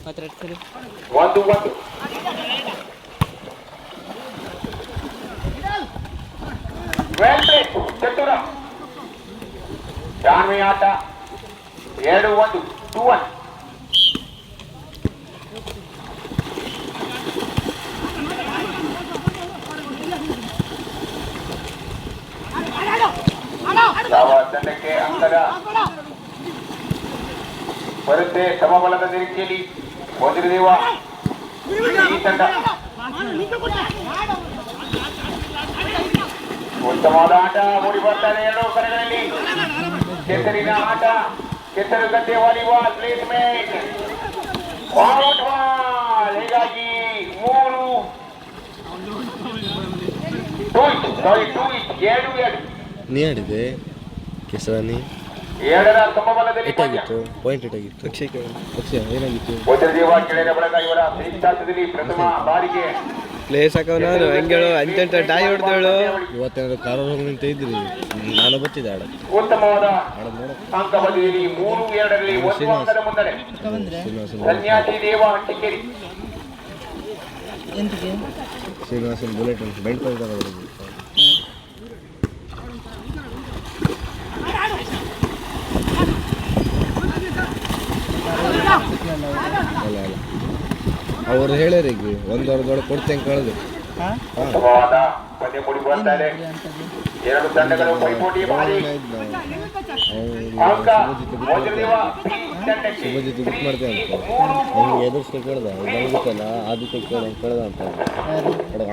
ಒಂದು ಚತುರ ಜಾನ್ವಿ ಆಟ 2-1 2-1. ಯಾವ ತಂಡಕ್ಕೆ ಅಂಕದ ಬರುತ್ತೆ ಸಮಬಲದ ನಿರೀಕ್ಷೆಯಲ್ಲಿ ವಜ್ರದೇವ ಈ ತಂಡ ಉತ್ತಮವಾದ ಆಟ ಮೂಡಿ ಬರ್ತಾರೆ ಎರಡು ಕಡೆಗಳಲ್ಲಿ. ಕೆಸರಿನ ಆಟ, ಕೆಸರು ಗದ್ದೆ ವಾಲಿಬಾಲ್ ಪ್ಲೇಸ್ಮೆಂಟ್ ಫಾರ್ವರ್ಡ್ ಬಾಲ್. ಹೀಗಾಗಿ 2-2 ನೀ ಆಡಿದೆ ಕೆಸರಾನಿ ಎರಡರ ಸಮಬಲದಲ್ಲಿ ಎಷ್ಟಾಗಿತ್ತು ಪಾಯಿಂಟ್ ಎಷ್ಟಾಗಿತ್ತು ಅಕ್ಷಯ ಏನಾಗಿತ್ತು ವಜ್ರದೇವ ಕೆಳಗೆ ಬಳಗ ಇವರ ಶ್ರೇಷ್ಠಾರ್ಥದಲ್ಲಿ ಪ್ರಥಮ ಬಾರಿಗೆ ಪ್ಲೇಸ್ ಹಾಕೋನು ಹಂಗೇಳು ಅಂತೆಂಟ ಡಾಯ್ ಹೊಡೆದಳು. ಇವತ್ತೇನಾದ್ರು ಕಾರವಾರ ಹೋಗಿ ನಿಂತ ಇದ್ರಿ ನಾನು ಬರ್ತಿದ್ದೆ ಆಡಕ್ಕೆ. ಉತ್ತಮವಾದ ಅಂಕ ಬದಿಯಲ್ಲಿ 3-2ರಲ್ಲಿ ಒಂದು ಅಂಕದ ಮುನ್ನಡೆ ಸನ್ಯಾಸಿ ದೇವ ಹಟ್ಟಿಕೇರಿ. ಶ್ರೀನಿವಾಸನ್ ಬುಲೆಟ್ ಅಂತ ಬೆಂಟ್ ತಗೊಂಡು ಅಲ್ಲ ಅವ್ರು ಹೇಳ್ಯಾರ ಈಗ 1 ವಾರದೊಳಗೆ ಕೊಡ್ತೇನೆ ಕಳೆದು. ಎರಡು ತಂಡಗಳು ಪೈಪೋಟಿ ಮಾಡಿ ಶುಭಜಿತ್ ಬುಕ್ ಮಾಡ್ತೇನೆ ಅಂತ ನಿಮ್ಗೆ ಎದುರಿಸ್ತಾ ಕೇಳ್ದ ಬಂದಿತ್ತಲ್ಲ ಆದಿತ್ಯ ಕೇಳ್ದ ಅಂತ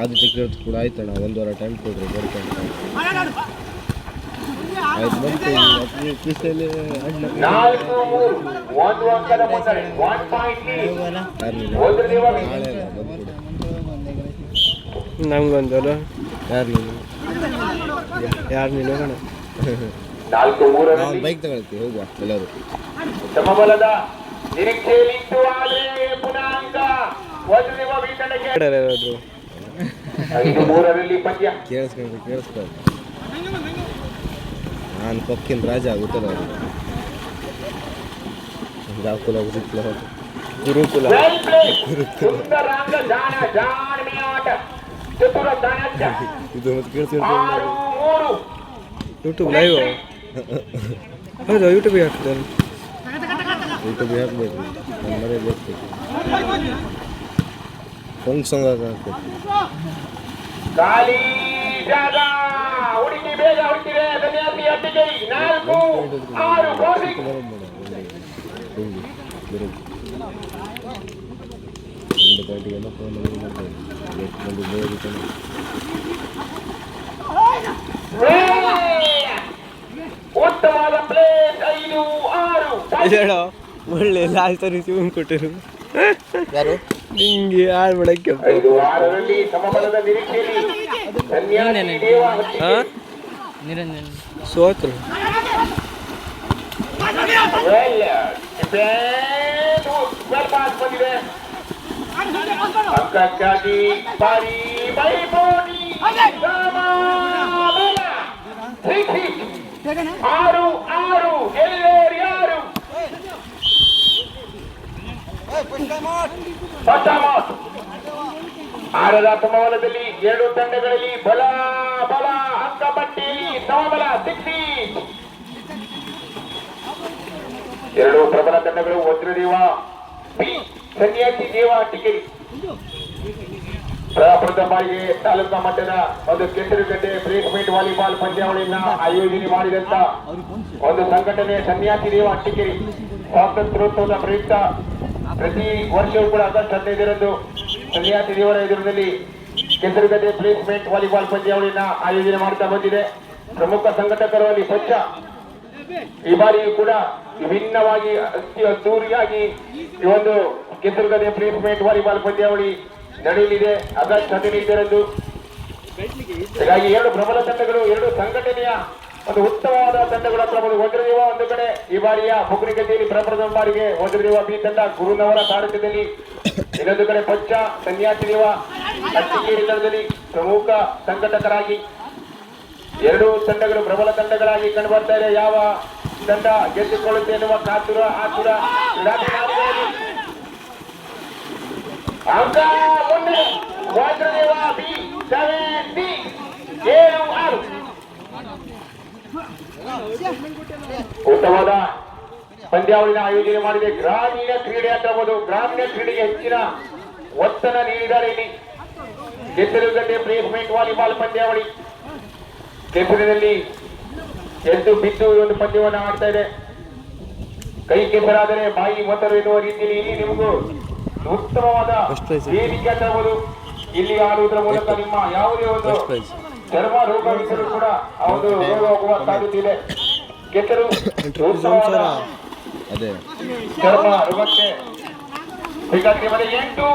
ಆದಿತ್ಯ ಕೇಳ್ದು ಕೂಡ ಆಯ್ತಣ್ಣ 1 ವಾರ ಟೈಮ್ ಕೊಡ್ರಿ ಕೊಡ್ತೇನೆ ಅಂತ ಆಯ್ತು ಬಂತು. ನಮ್ಗೊಂದಲ್ಲ ಯಾರು ನೀನು ಕಣ ಬೈಕ್ ತಗೊಳ್ತೀವಿ ಹೋಗುವ ಎಲ್ಲರೂ ಸಮಬಲದ ನಿರೀಕ್ಷೆಯಲ್ಲಿ ಪುನಃ ಅಂಕ ವಜ್ರದೇವ ಈ ತಂಡಕ್ಕೆ 5-3ರಲ್ಲಿ ಪಂದ್ಯ. ಕೇಳಿಸ್ಕೊಂಡು ನಾನು ಪಕ್ಕಿನ ರಾಜ ಆಗುತ್ತಲ್ಲ ಅವರು ರಾಕುಲ ಗುರುಕುಲ ಇದು ಮತ್ತೆ ಕೇಳಿಸ್ಕೊಂಡು ಯೂಟ್ಯೂಬ್ ಲೈವ್ ಹೌದಾ ಯೂಟ್ಯೂಬಿಗೆ ಹಾಕ್ತಾರೆ ಯೂಟ್ಯೂಬಿಗೆ ಹಾಕ್ಬೇಕು ನನ್ನ ಮನೆಯಲ್ಲಿ ಹಾಕ್ಬೇಕು ಫಂಕ್ ಸಾಂಗ್ ಹಾಕ್ಬೇಕು. ಖಾಲಿ ಜಾಗ ಹುಡುಕಿ ಬೇಗ ಹುಡುಕಿದೆ ಸನ್ಯಾಸಿ ಹಟ್ಟಿಗೆ 4-6 ಗೋಲಿ. ಒಂದು ಪಾರ್ಟಿಗೆಲ್ಲ ಫೋನ್ ಮಾಡ್ತೇವೆ ಉತ್ತಮವಾದ ಪ್ಲೇಸ್ 5-6 ಒಳ್ಳೆ ಲಾಸ್ಟ್ ರಿಸೀವ್ ಕೊಟ್ಟರು ಯಾರು ನಿಂಗೆ ಹಾಳು ಮಾಡಕ್ಕೆ 5-6ರಲ್ಲಿ ಸಮಬಲದ ನಿರೀಕ್ಷೆಯಲ್ಲಿ ಸನ್ಯಾಸಿ ದೇವ ಹಟ್ಟಿಗೆ ಸೋತ್ರು. ಬಂದಿದೆ ಅಂಕಕ್ಕಾಗಿ ಭಾರಿ ಪೈಪೋಟಿ 6-6 ಗೆಲ್ಲೋರು ಯಾರು? ಆರದ ಸಮಬಲದಲ್ಲಿ ಎರಡು ತಂಡಗಳಲ್ಲಿ ಬಲ ಅಂಕ ಪಟ್ಟಿಯಲ್ಲಿ ಸಮಬಲ 60. ಎರಡು ಪ್ರಬಲ ತಂಡಗಳು ವಜ್ರದೇವ ಬಿ ಸನ್ಯಾಸಿ ದೇವ ಹಟ್ಟಿಕೇರಿ. ಪ್ರಥಮ ಬಾರಿಗೆ ತಾಲೂಕಾ ಮಟ್ಟದ ಒಂದು ಕೆಸರುಗಡ್ಡೆ ಪ್ಲೇಸ್ಮೆಂಟ್ ವಾಲಿಬಾಲ್ ಪಂದ್ಯಾವಳಿಯನ್ನ ಆಯೋಜನೆ ಮಾಡಿದಂತ ಒಂದು ಸಂಘಟನೆ ಸನ್ಯಾಸಿ ದೇವ ಹಟ್ಟಿಕೇರಿ. ಸ್ವಾತಂತ್ರ್ಯೋತ್ಸವದ ಪ್ರಯುಕ್ತ ಪ್ರತಿ ವರ್ಷವೂ ಕೂಡ ಆಗಸ್ಟ್ 15ರಂದು ಸನ್ಯಾಸಿ ದೇವರ ಎದುರಿನಲ್ಲಿ ಕೆಸರುಗಡ್ಡೆ ಪ್ಲೇಸ್ಮೆಂಟ್ ವಾಲಿಬಾಲ್ ಪಂದ್ಯಾವಳಿಯನ್ನ ಆಯೋಜನೆ ಮಾಡ್ತಾ ಬಂದಿದೆ. ಪ್ರಮುಖ ಸಂಘಟಕರು ಅಲ್ಲಿ ಸ್ವಚ್ಛ ಈ ಬಾರಿಯೂ ಕೂಡ ವಿಭಿನ್ನವಾಗಿ ಅತಿ ಅದ್ದೂರಿಯಾಗಿ ಈ ಒಂದು ಕೆಸರುಗದ್ದೆ ಪ್ಲೇಸ್ಮೆಂಟ್ ವಾಲಿಬಾಲ್ ಪಂದ್ಯಾವಳಿ ನಡೆಯಲಿದೆ ಆಗಸ್ಟ್ 15ರಂದು. ಹೀಗಾಗಿ ಎರಡು ಪ್ರಬಲ ತಂಡಗಳು, ಎರಡು ಸಂಘಟನೆಯ ಒಂದು ಉತ್ತಮವಾದ ತಂಡಗಳ ಕ್ರಮದ ವಜ್ರದೇವ ಒಂದು ಕಡೆ ಈ ಬಾರಿಯ ಬುಕ್ರಿಗದ್ದೆಯಲ್ಲಿ ಪ್ರಪ್ರಥಮ ಬಾರಿಗೆ ವಜ್ರದೇವ ಬಿ ತಂಡ ಗುರುನವರ ಸಾರಥ್ಯದಲ್ಲಿ, ಇನ್ನೊಂದು ಕಡೆ ಪಚ್ಚ ಸನ್ಯಾಸಿ ದೇವ ಹಟ್ಟಿಕೇರಿ ತಂಡದಲ್ಲಿ ಪ್ರಮುಖ ಸಂಘಟಕರಾಗಿ ಎರಡು ತಂಡಗಳು ಪ್ರಬಲ ತಂಡಗಳಾಗಿ ಕಂಡು ಬರ್ತಾ ಇದೆ. ಯಾವ ತಂಡ ಗೆದ್ದುಕೊಳ್ಳುತ್ತೆ ಎನ್ನುವ ಕಾತುರ ಆತುರ ಅಂಕ ಮುಂದೆ ವಜ್ರದೇವ ಬಿ 7 7-6. ಉತ್ತಮವಾದ ಪಂದ್ಯಾವಳಿನ ಆಯೋಜನೆ ಮಾಡಿದೆ. ಗ್ರಾಮೀಣ ಕ್ರೀಡೆ ಅಂತ ಹೇಳ್ಬೋದು. ಗ್ರಾಮೀಣ ಕ್ರೀಡೆಗೆ ಹೆಚ್ಚಿನ ಒತ್ತನ್ನು ನೀಡಿದ್ದಾರೆ ಇಲ್ಲಿ. ಕೆಸರುಗಡ್ಡೆ ಪ್ಲೇಸ್ಮೆಂಟ್ ವಾಲಿಬಾಲ್ ಪಂದ್ಯಾವಳಿ ಕೆಸರಿನಲ್ಲಿ ಎದ್ದು ಬಿದ್ದು ಈ ಒಂದು ಪಂದ್ಯವನ್ನು ಆಡ್ತಾ ಇದೆ. ಕೈ ಕೆಸರಾದರೆ ಬಾಯಿ ಮೊಸರು ಎನ್ನುವ ರೀತಿಯಲ್ಲಿ ಇಲ್ಲಿ ನಿಮಗೂ ಉತ್ತಮವಾದ ವೇದಿಕೆ ಅಂತ ಹೇಳ್ಬೋದು. ಇಲ್ಲಿ ಆಡುವುದರ ಮೂಲಕ ನಿಮ್ಮ ಯಾವುದೇ ಒಂದು ಚರ್ಮ ರೋಗವಿದ್ದರೂ ಕೂಡ ಆ ಒಂದು ರೋಗ ಹೋಗುವ ಸಾಧ್ಯತೆ ಇದೆ. ಕೆಸರು ಉತ್ತಮವಾದ ಚರ್ಮ ರೋಗಕ್ಕೆ ಹೀಗಾಗಿ 8-6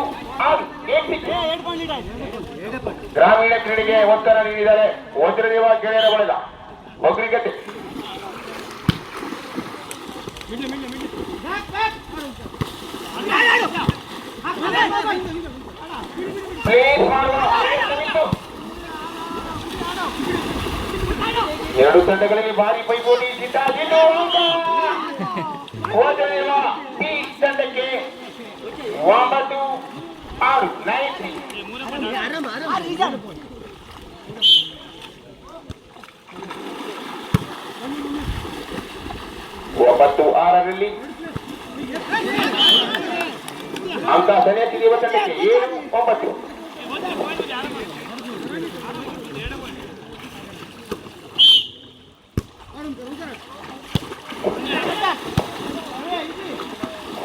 ಗ್ರಾಮೀಣ ಕ್ರೀಡೆಗೆ ಒತ್ತಡ ನೀಡಿದ್ದಾರೆ. ವಜ್ರದೇವ ಗೆಳೆಯರ ಬಳಗ ಒಗ್ರಿಗತೆ ಎರಡು ತಂಡಗಳಲ್ಲಿ ಭಾರಿ ಪೈಪೋಟಿ. ವಜ್ರದೇವ ಈ ತಂಡಕ್ಕೆ 9-6 9-6ರಲ್ಲಿ ಅಂಕ ಸರಿಯಾಗಿ ದೇವ ತಂಡಕ್ಕೆ 7-9.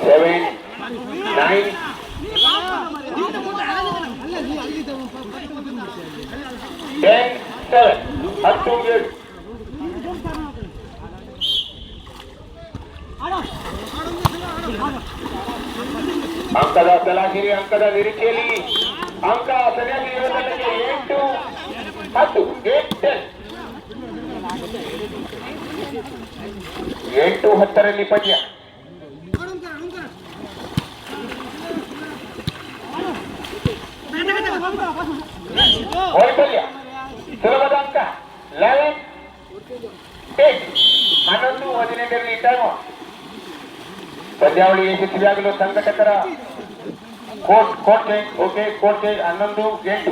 7-9 10-7 10-7. ಅಂಕದ ತಲಾಶಿರಿ ಅಂಕದ ನಿರೀಕ್ಷೆಯಲ್ಲಿ ಅಂಕ ಸರಿಯಾಗಿ 8-10 ಪಂದ್ಯ. ವೈಫಲ್ಯ ಸುಲಭದ ಅಂಕ 11-8 11-15ರಲ್ಲಿ ಟೈಮ್. ಪಂದ್ಯಾವಳಿ ಯಶಸ್ವಿಯಾಗಲು ಸಂಘಟಕರ court change. Okay, court change 11-8.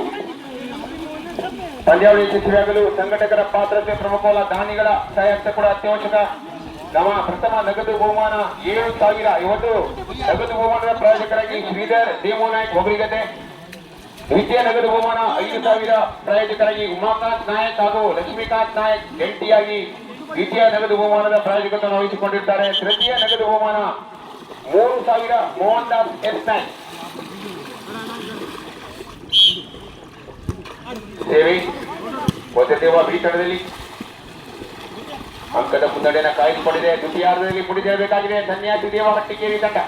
ಪಂದ್ಯಾವಳಿ ಯಶಸ್ವಿಯಾಗಲು ಸಂಘಟಕರ ಪಾತ್ರತೆ ಪ್ರಮುಖವಲ್ಲ, ದಾನಿಗಳ ಸಹಾಯಕ ಕೂಡ ಅತ್ಯವಶ್ಯಕ. ಪ್ರಥಮ ನಗದು ಬಹುಮಾನ 7,000. ಇವತ್ತು ನಗದು ಬಹುಮಾನದ ಪ್ರಾಯೋಜಕರಾಗಿ ಶ್ರೀಧರ್ ದೇಮೋನಾಯಕ್ ಒಬ್ರಿಗತೆ. ದ್ವಿತೀಯ ನಗದು ಬಹುಮಾನ 5,000 ಪ್ರಾಯೋಜಕರಾಗಿ ಉಮಾಕಾಂತ್ ನಾಯಕ್ ಹಾಗೂ ಲಕ್ಷ್ಮೀಕಾಂತ್ ನಾಯಕ್ ಜಂಟಿಯಾಗಿ ದ್ವಿತೀಯ ನಗದು ಬಹುಮಾನದ ಪ್ರಾಯೋಜಕತ್ವವನ್ನು ವಹಿಸಿಕೊಂಡಿದ್ದಾರೆ. ತೃತೀಯ ನಗದು ಬಹುಮಾನ 3,000 ಮೋಹನ್ದಾಸ್ ಎಸ್ ನಾಯಕ್. ಸೇವೆ ವಜ್ರದೇವ ಬಿ ತಂಡದಲ್ಲಿ ಅಂಕದ ಮುನ್ನಡೆಯನ್ನು ಕಾಯ್ದುಕೊಂಡಿದೆ. ದ್ವಿತೀಯಾರ್ಧದಲ್ಲಿ ಪುಡಿದೇಳಬೇಕಾಗಿದೆ ಸನ್ಯಾಸಿ ದೇವ ಹಟ್ಟಿಕೇರಿ ತಂಡ.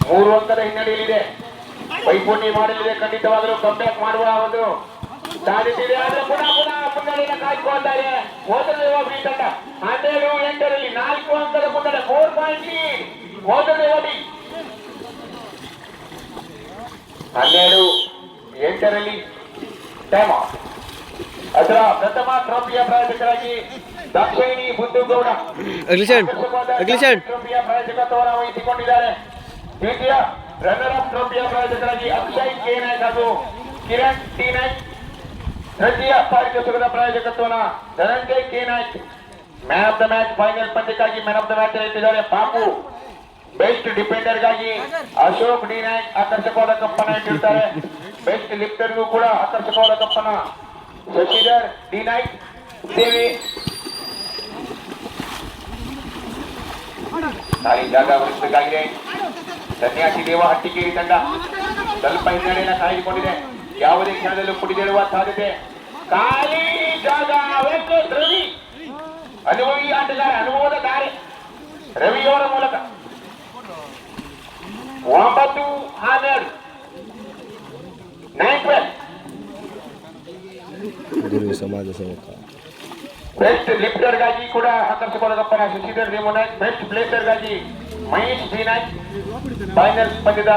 3 ಅಂಕದ ಹಿನ್ನಡೆಯಲ್ಲಿದೆ. ಪೈಪೋಟಿ ಮಾಡಲಿದೆ. ಖಂಡಿತವಾಗಲೂ ಕಂಬ್ಯಾಕ್ ಮಾಡುವ ಒಂದು ಸಾಧ್ಯತೆ ಇದೆ. ಆದ್ರೆ ಪುನಃ ಮುನ್ನಡೆಯನ್ನು ಕಾಯ್ದುಕೊಳ್ತಾರೆ ವಜ್ರದೇವ ಬಿ ತಂಡ. 12-8ರಲ್ಲಿ 4 ಅಂಕದ ಮುನ್ನಡೆ. 4 ಪಾಯಿಂಟ್ ಲೀಡ್ ವಜ್ರದೇವ ಬಿ. 12-8ರಲ್ಲಿ ಟೈಮ್ ಔಟ್. ಅದರ ಪ್ರಥಮ ಟ್ರೋಫಿಯ ಪ್ರಾಯೋಜಕರಾಗಿ ದಾಕ್ಷಾಯಿಣಿ ಬುದ್ದುಗೌಡ ಟ್ರೋಫಿಯ ಪ್ರಾಯೋಜಕತ್ವವನ್ನು ವಹಿಸಿಕೊಂಡಿದ್ದಾರೆ. ದ್ವಿತೀಯ ರನ್ನರ್ ಅಪ್ ಟ್ರೋಫಿಯ ಪ್ರಾಯೋಜಕರಾಗಿ ಅಕ್ಷಯ್ ಕೆ ನಾಯಕ್ ಹಾಗೂ ಕಿರಣ್ ಟಿ ನಾಯಕ್. ತೃತೀಯ ಪಾರಿತೋಷಕದ ಪ್ರಾಯೋಜಕತ್ವವನ್ನು Dhananjay K Nayak. Man of the match final ಪಂದ್ಯಕ್ಕಾಗಿ ಮ್ಯಾನ್ ಆಫ್ ದ ಮ್ಯಾಚ್ ಇಟ್ಟಿದ್ದಾರೆ ಬಾಪು. ಬೆಸ್ಟ್ ಡಿಫೆಂಡರ್ಗಾಗಿ ಅಶೋಕ್ ಡಿ ನಾಯಕ್ ಆಕರ್ಷಕವಾದ ಕಪ್ಪನ್ನು ಇಟ್ಟಿರ್ತಾರೆ. ಬೆಸ್ಟ್ ಲಿಫ್ಟರ್ಗೂ ಕೂಡ ಆಕರ್ಷಕವಾದ ಕಪ್ಪನ್ನ ಶಶಿಧರ್ ಡಿ ನಾಯಕ್. ಸೇವೆ ಜಾಗ ವಹಿಸಬೇಕಾಗಿದೆ. ಸನ್ಯಾಸಿ ದೇವ ಹಟ್ಟಿಕೇರಿ ತಂಡ ಸ್ವಲ್ಪ ಹಿನ್ನಡೆಯನ್ನು ಕಾಯ್ದುಕೊಂಡಿದೆ. ಯಾವುದೇ ಕ್ಷಣದಲ್ಲೂ ಪುಡಿದೇಳುವ ಸಾಧ್ಯತೆ. ಖಾಲಿ ಜಾಗ ರವಿ, ಅನುಭವಿ ಆಟಗಾರ, ಅನುಭವದ ತಾರೆ ರವಿಯವರ ಮೂಲಕ 9-12 ಗುರು ಸಮಾಜ ಸೇವಕ. ಬೆಸ್ಟ್ ಲಿಫ್ಟರ್ಗಾಗಿ ಕೂಡ ಆಕರ್ಷಕವಾದ ಕಪ್ಪನ ಶಶಿಧರ್ ದೇವನಾಯಕ್. ಬೆಸ್ಟ್ ಪ್ಲೇಸರ್ಗಾಗಿ ಮಹೇಶ್ ಡಿ ನಾಯಕ್. ಫೈನಲ್ ಪಂದ್ಯದ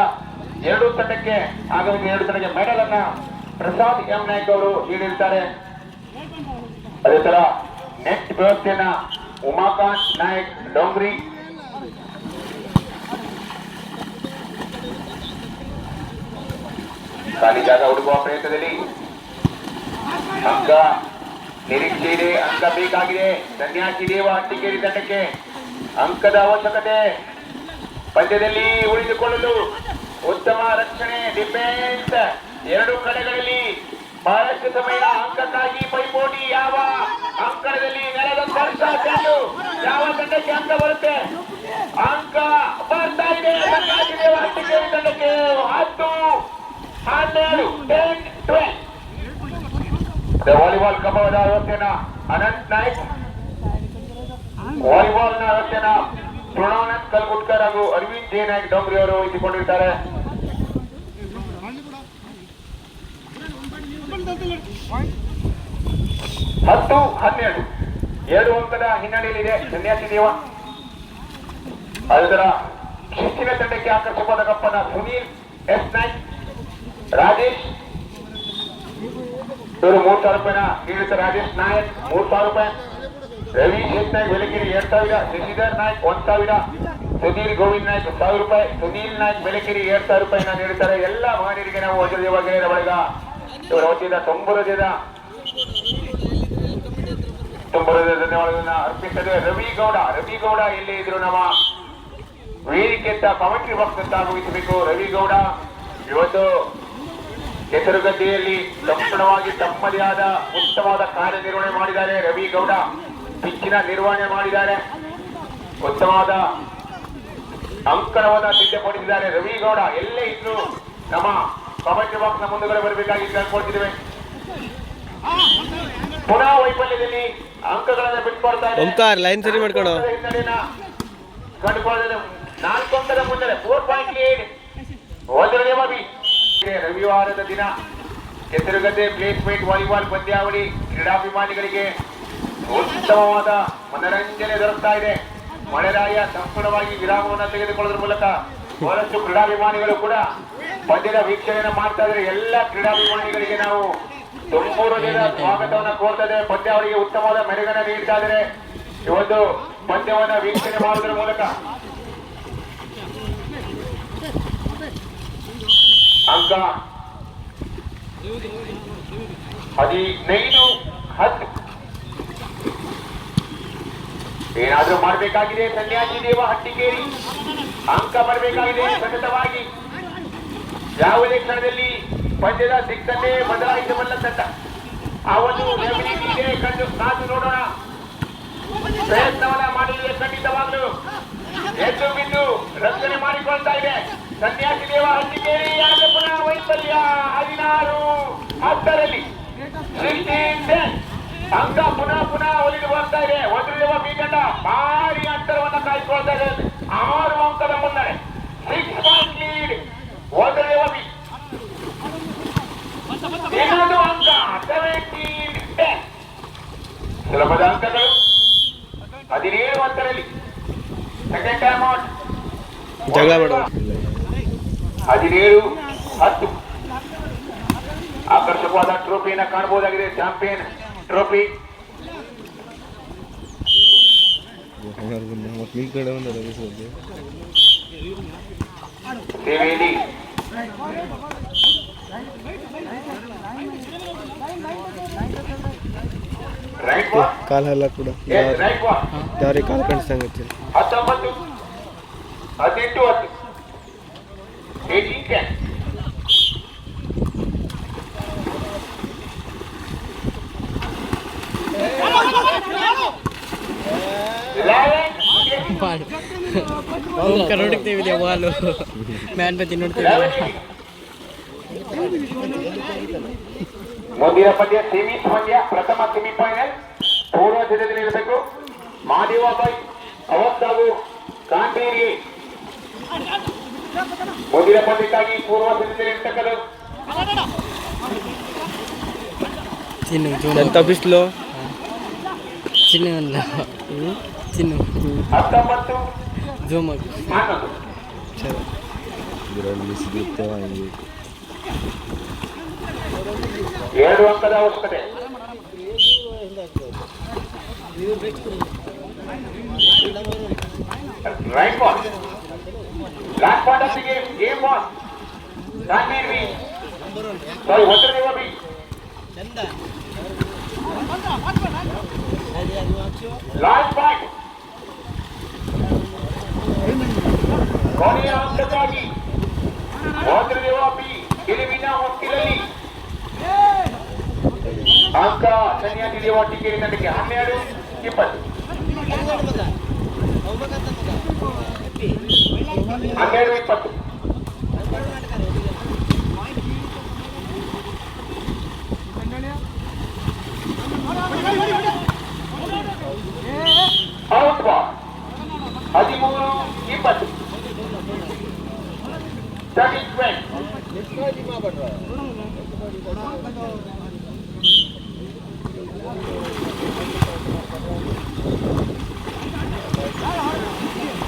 2 ತಂಡಕ್ಕೆ ಆಗಮಿಸಿದ 2 ತಂಡಕ್ಕೆ ಮೆಡಲ್ ಅನ್ನ ಪ್ರಸಾದ್ ಎಂ ನಾಯಕ್ ಅವರು ನೀಡಿರುತ್ತಾರೆ. ಅದೇ ತರ ನೆಟ್ ವ್ಯವಸ್ಥೆಯನ್ನ ಉಮಾಕಾಂತ್ ನಾಯಕ್ ಡೋಂಗ್ರಿ. ಖಾಲಿ ಜಾಗ ಹುಡುಕುವ ಪ್ರಯತ್ನದಲ್ಲಿ ಅಂಕ ನಿರೀಕ್ಷೆ ಇದೆ, ಅಂಕ ಬೇಕಾಗಿದೆ. ಸನ್ಯಾಸಿ ದೇವ ಹಟ್ಟಿಕೇರಿ ತಂಡಕ್ಕೆ ಅಂಕದ ಅವಶ್ಯಕತೆ. ಪಂದ್ಯದಲ್ಲಿ ಉಳಿದುಕೊಳ್ಳಲು ಉತ್ತಮ ರಕ್ಷಣೆ, ಡಿಫೆನ್ಸ್ ಎರಡು ಕಡೆಗಳಲ್ಲಿ ಬಹಳಷ್ಟು ಸಮಯ ಅಂಕಕ್ಕಾಗಿ ಪೈಪೋಟಿ. ಯಾವ ಅಂಕಣದಲ್ಲಿ ನೆಲದ ಸ್ಪರ್ಶ ಚೆಂಡು ಯಾವ ತಂಡಕ್ಕೆ ಅಂಕ ಬರುತ್ತೆ? ಅಂಕ ಬರ್ತಾ ಇದೆ ಸನ್ಯಾಸಿ ದೇವ ಹಟ್ಟಿಕೇರಿ ತಂಡಕ್ಕೆ. 10, 12, 10, 12. ವಾಲಿಬಾಲ್ ಕಂಬದ ವ್ಯವಸ್ಥೆಯನ್ನ ಅನಂತ್ ನಾಯ್ಕ್, ವಾಲಿಬಾಲ್ ನ ವ್ಯವಸ್ಥೆಯನ್ನ ಪ್ರಣಾನಂದ್ ಕಲ್ಗುಟ್ಕರ್ ಹಾಗೂ ಅರವಿಂದ್ ಜೆ ನಾಯ್ಕ್ ಡೋಂಗ್ರಿ ಅವರು ವಹಿಸಿಕೊಂಡಿರ್ತಾರೆ. 10-12 2 ಅಂಕದ ಹಿನ್ನಡೆಯಲ್ಲಿದೆ ಸನ್ಯಾಸಿ ದೇವ. ಅದರ ಶಿಸ್ತಿನ ತಂಡಕ್ಕೆ ಆಕರ್ಷಕವಾದ ಕಪ್ಪನ ಸುನೀಲ್ ಎಸ್ ನಾಯ್ಕ್, ರಾಜೇಶ್ ಇವರು 3,000 ರೂಪಾಯಿನ ನೀಡುತ್ತಾರೆ. ರಾಜೇಶ್ ನಾಯಕ್ 3,000 ರೂಪಾಯಿ, ರವಿ ಶೇಖ್ ನಾಯ್ಕ್ ಬೆಲಕೆರೆ 2,000, ಶಶಿಧರ್ ನಾಯ್ಕ್ 1,000, ಸುಧೀರ್ ಗೋವಿಂದ್ ನಾಯ್ಕ್ 1,000 ರೂಪಾಯಿ, ಸುನೀಲ್ ನಾಯ್ಕ್ ಬೆಲಕೆರೆ 2,000 ರೂಪಾಯಿನ ನೀಡುತ್ತಾರೆ. ಎಲ್ಲ ಮಹನೀಯರಿಗೆ ನಾವು ವಜ್ರದೇವ ಗೆಳೆಯರ ಬಳಗ ಇವರ ವತಿಯಿಂದ ತುಂಬ ಹೃದಯದ ಧನ್ಯವಾದಗಳನ್ನ ಅರ್ಪಿಸದೆ. ರವಿಗೌಡ ಎಲ್ಲಿ ಇದ್ರು ನಮ್ಮ ವೇದಿಕೆ ಅಂತ ಕಾಮೆಂಟ್ರಿ ಬಾಕ್ಸ್ ಅಂತ ಆಗಮಿಸಬೇಕು. ರವಿಗೌಡ ಇವತ್ತು ಕೆಸರುಗದ್ದೆಯಲ್ಲಿ ಸಂಪೂರ್ಣವಾಗಿ ತಮ್ಮದೇ ಆದ ಉತ್ತಮವಾದ ಕಾರ್ಯನಿರ್ವಹಣೆ ಮಾಡಿದ್ದಾರೆ. ರವಿಗೌಡ ಪಿಚ್ಚಿನ ನಿರ್ವಹಣೆ ಮಾಡಿದ್ದಾರೆ, ಉತ್ತಮವಾದ ಅಂಕಣವನ್ನು ಸಿದ್ಧಪಡಿಸಿದ್ದಾರೆ. ರವಿಗೌಡ ಎಲ್ಲೇ ಇದ್ರು ನಮ್ಮ ಕಾಮೆಂಟ್ರಿ ಬಾಕ್ಸ್ ನ ಮುಂದುಗಡೆ ಬರಬೇಕಾಗಿ ಕೇಳ್ಕೊಳ್ತಿದ್ದೇವೆ. ಪುನಃ ವೈಫಲ್ಯದಲ್ಲಿ ಅಂಕಗಳನ್ನು ಬಿಟ್ಕೊಡ್ತಾ ಓಂಕಾರ್ ಲೈನ್ ಸರಿ ಮಾಡ್ಕೊಡು. ಕಂಡುಕೊಳ್ಳದೆ 4 ಅಂಕದ ಮುನ್ನಡೆ 4 ಪಾಯಿಂಟ್ ಲೀಡ್ ವಜ್ರದೇವ ಬಿ. ರವಿವಾರದ ದಿನ ಕೆಸರುಗದ್ದೆ ಪ್ಲೇಸ್ಮೆಂಟ್ ವಾಲಿಬಾಲ್ ಪಂದ್ಯಾವಳಿ ಕ್ರೀಡಾಭಿಮಾನಿಗಳಿಗೆ ಉತ್ತಮವಾದ ಮನರಂಜನೆ ದೊರಕ್ತಾ ಇದೆ. ಮಳೆರಾಯ ಸಂಪೂರ್ಣವಾಗಿ ವಿರಾಮವನ್ನು ತೆಗೆದುಕೊಳ್ಳುವುದರ ಮೂಲಕ ಬಹಳಷ್ಟು ಕ್ರೀಡಾಭಿಮಾನಿಗಳು ಕೂಡ ಪಂದ್ಯದ ವೀಕ್ಷಣೆಯನ್ನು ಮಾಡ್ತಾ ಇದ್ದಾರೆ. ಎಲ್ಲ ಕ್ರೀಡಾಭಿಮಾನಿಗಳಿಗೆ ನಾವು ತುಂಬೂರದಿಂದ ಸ್ವಾಗತವನ್ನು ಕೋರ್ತದೆ. ಪಂದ್ಯಾವಳಿಗೆ ಉತ್ತಮವಾದ ಮೆರುಗನ್ನು ನೀಡ್ತಾ ಇದ್ದಾರೆ. ಇವತ್ತು ಪಂದ್ಯವನ್ನು ವೀಕ್ಷಣೆ ಮಾಡುವುದರ ಮೂಲಕ ಅಂಕ 15-10 ಏನಾದ್ರೂ ಮಾಡಬೇಕಾಗಿದೆ ಸನ್ಯಾಸಿ ದೇವ ಹಟ್ಟಿಕೇರಿ. ಅಂಕ ಬರಬೇಕಾಗಿದೆ ಸತತವಾಗಿ. ಯಾವುದೇ ಕ್ಷಣದಲ್ಲಿ ಪಂದ್ಯದ ದಿಕ್ಕನ್ನೇ ಬದಲಾಯಿಸಬಲ್ಲ ತಂಡ. ಆ ಒಂದು ರೆಫ್ರಿ ಇದೆ, ಕಂಡು ಕಾದು ನೋಡೋಣ. ಪ್ರಯತ್ನವನ್ನ ಮಾಡಲಿದೆ ಖಂಡಿತವಾಗಲು. ಎದ್ದು ಬಿದ್ದು ರಕ್ಷಣೆ ಮಾಡಿಕೊಳ್ತಾ ಇದೆ ಸನ್ಯಾಸಿ ದೇವ ಹಟ್ಟಿಕೇರಿ. ಆಗ ಪುನಃ ವೈಫಲ್ಯ 16-10 ಅಂಕ ಪುನಃ ಒಲಿದು ಬರ್ತಾ ಇದೆ. ವಜ್ರದೇವ ಬೀಗಂಡ ಭಾರಿ ಅಂತರವನ್ನು ಕಾಯ್ಕೊಳ್ತಾ ಇದೆ. 6 ಅಂಕದ ಮುನ್ನಡೆ, 6 ಪಾಯಿಂಟ್ ಲೀಡ್ ವಜ್ರದೇವ ಬಿ. ಇನ್ನೊಂದು ಅಂಕ 17-10 ಸುಲಭದ ಅಂಕಗಳು 17 ಸೆಕೆಂಡ್ ಟೈಮ್ ಔಟ್. ಜಗಳ ಮಾಡುವ 17-10 ಆಕರ್ಷಕವಾದ ಟ್ರೋಫಿಯನ್ನು ಕಾಣಬಹುದಾಗಿದೆ. Champion trophy. ಈ ಕಡೆ ಒಂದು ಸೇವೆಯಲ್ಲಿ ರೈಟ್ ಬಾಲ್, ಕಾಲೆಲ್ಲ ಕೂಡ ರೈಟ್ ಬಾಲ್. ಯಾರಿಗೆ ಕಾಲು ಕಾಣಿಸ್ತಂಗತ್ತೆ. 19-18 18-10 ನೋಡ್ತೀವಿ ಬಾಲು ಮ್ಯಾನ್ ಬತ್ತಿ ನೋಡ್ತೀವಿ. ಮುಂದಿನ ಪಂದ್ಯ ಸೆಮೀಸ್ ಪಂದ್ಯ, ಪ್ರಥಮ ಸೆಮಿಫೈನಲ್ ಪೂರ್ವ ಸಿದ್ಧತೆಯಲ್ಲಿ ಇರಬೇಕು. ಮಹಾದೇವಾಬಾಯಿ ಅವತ್ತಾಗೂ ಕಾಂಟೇರಿ ಮುಂದಿನ ಪಂದ್ಯಕ್ಕಾಗಿ ಪೂರ್ವ ಸಿದ್ಧತೆಯಲ್ಲಿ ಇರ್ತಕ್ಕಂಥ ಎಂತ ಬಿಸಿಲು. ಚಿನ್ನು 19-11 ಜೂಮ್ ಇದರಲ್ಲಿ ಸಿಗುತ್ತೆ ಹಂಗೆ 2 ಅಂಕದ ಅವಶ್ಯಕತೆ. Right ball, last point of the game ball. ಕಾಂಟೇರಿ sorry Vajradeva B last point ಕೊನೆಯ ಅಂಕಕ್ಕಾಗಿ ವಜ್ರದೇವ ಬಿ ಗೆಲುವಿನ ಹೊತ್ತಿಲಲ್ಲಿ ಅಂಕ ಸನ್ಯಾಸಿ ದೇವ ಟಿಕೆಟ್ ತಂಡಕ್ಕೆ 12-20 12-20 ಔಟ್ ಬಾಲ್ 13-20 30-20